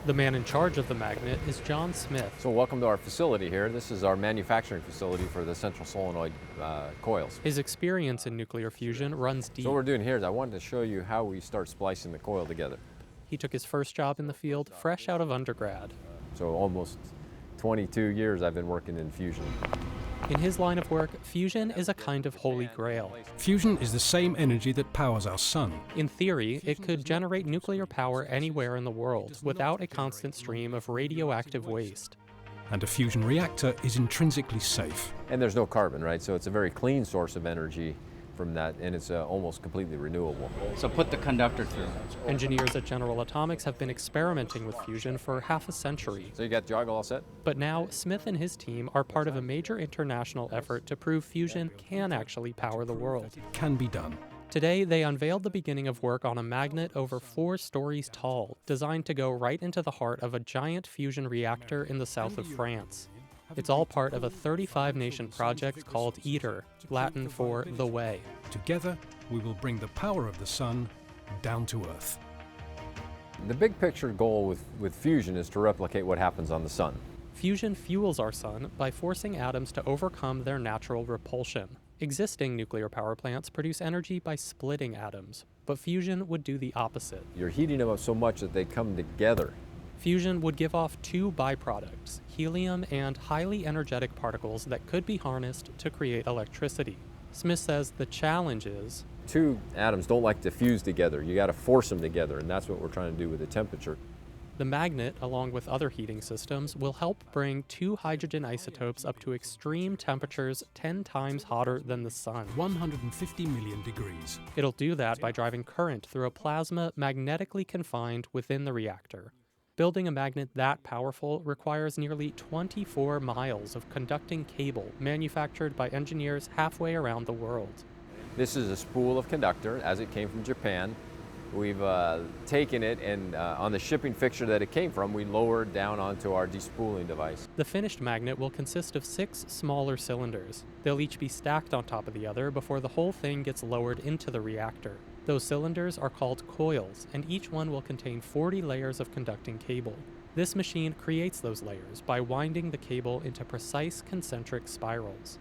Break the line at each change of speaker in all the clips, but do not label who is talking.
The man in charge of the magnet is John Smith.
So welcome to our facility here. This is our manufacturing facility for the central solenoid coils.
His experience in nuclear fusion runs deep.
So what we're doing here is I wanted to show you how we start splicing the coil together.
He took his first job in the field fresh out of undergrad.
So almost 22 years I've been working in fusion.
In his line of work, fusion is a kind of holy grail.
Fusion is the same energy that powers our sun.
In theory, it could generate nuclear power anywhere in the world without a constant stream of radioactive waste.
And a fusion reactor is intrinsically safe.
And there's no carbon, right? So it's a very clean source of energy from that, and it's almost completely renewable.
So put the conductor through.
Engineers at General Atomics have been experimenting with fusion for half a century.
So you got the jog all set?
But now, Smith and his team are part of a major international effort to prove fusion can actually power the world.
It can be done.
Today, they unveiled the beginning of work on a magnet over 4 stories tall, designed to go right into the heart of a giant fusion reactor in the south of France. It's all part of a 35-nation project called ITER, Latin for the Way.
Together, we will bring the power of the sun down to Earth.
The big picture goal with fusion is to replicate what happens on the sun.
Fusion fuels our sun by forcing atoms to overcome their natural repulsion. Existing nuclear power plants produce energy by splitting atoms, but fusion would do the opposite.
You're heating them up so much that they come together.
Fusion would give off 2 byproducts, helium and highly energetic particles that could be harnessed to create electricity. Smith says the challenge is
2 atoms don't like to fuse together. You got to force them together, and that's what we're trying to do with the temperature.
the magnet, along with other heating systems, will help bring 2 hydrogen isotopes up to extreme temperatures 10 times hotter than the sun.
150 million degrees.
It'll do that by driving current through a plasma magnetically confined within the reactor. Building a magnet that powerful requires nearly 24 miles of conducting cable manufactured by engineers halfway around the world.
This is a spool of conductor as it came from Japan. We've taken it and on the shipping fixture that it came from, we lowered down onto our despooling device.
The finished magnet will consist of 6 smaller cylinders. They'll each be stacked on top of the other before the whole thing gets lowered into the reactor. Those cylinders are called coils, and each one will contain 40 layers of conducting cable. This machine creates those layers by winding the cable into precise concentric spirals.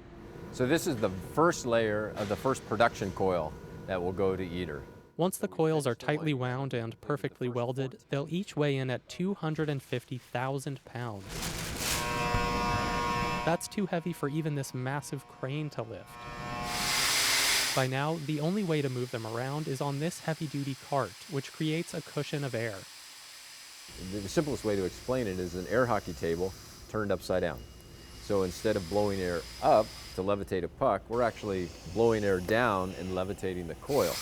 So this is the first layer of the first production coil that will go to ITER.
Once the coils are tightly wound and perfectly welded, they'll each weigh in at 250,000 pounds. That's too heavy for even this massive crane to lift. By now, the only way to move them around is on this heavy-duty cart, which creates a cushion of air.
The simplest way to explain it is an air hockey table turned upside down. So instead of blowing air up to levitate a puck, we're actually blowing air down and levitating the coil.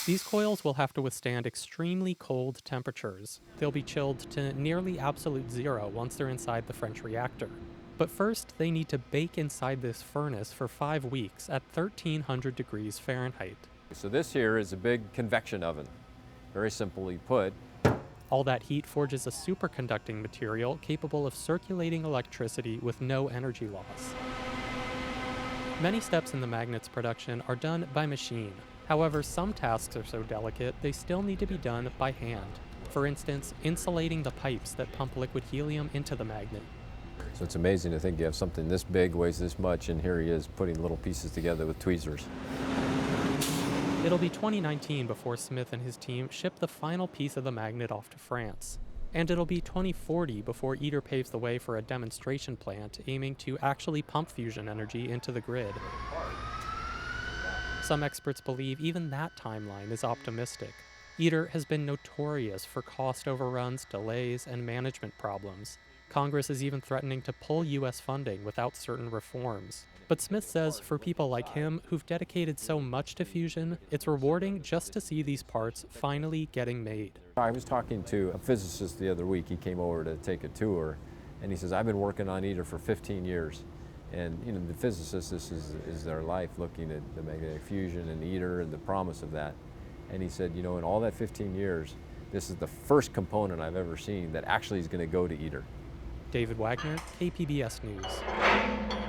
These coils will have to withstand extremely cold temperatures. They'll be chilled to nearly absolute zero once they're inside the French reactor. But first, they need to bake inside this furnace for 5 weeks at 1,300 degrees Fahrenheit.
So this here is a big convection oven, very simply put.
All that heat forges a superconducting material capable of circulating electricity with no energy loss. Many steps in the magnet's production are done by machine. However, some tasks are so delicate they still need to be done by hand. For instance, insulating the pipes that pump liquid helium into the magnet.
So it's amazing to think you have something this big, weighs this much, and here he is putting little pieces together with tweezers.
It'll be 2019 before Smith and his team ship the final piece of the magnet off to France. And it'll be 2040 before ITER paves the way for a demonstration plant aiming to actually pump fusion energy into the grid. Some experts believe even that timeline is optimistic. ITER has been notorious for cost overruns, delays, and management problems. Congress is even threatening to pull U.S. funding without certain reforms. But Smith says for people like him who've dedicated so much to fusion, it's rewarding just to see these parts finally getting made.
I was talking to a physicist the other week. He came over to take a tour, and he says, I've been working on ITER for 15 years. And you know, the physicists, this is their life, looking at the magnetic fusion and ITER and the promise of that. And he said, you know, in all that 15 years, this is the first component I've ever seen that actually is going to go to ITER.
David Wagner, KPBS News.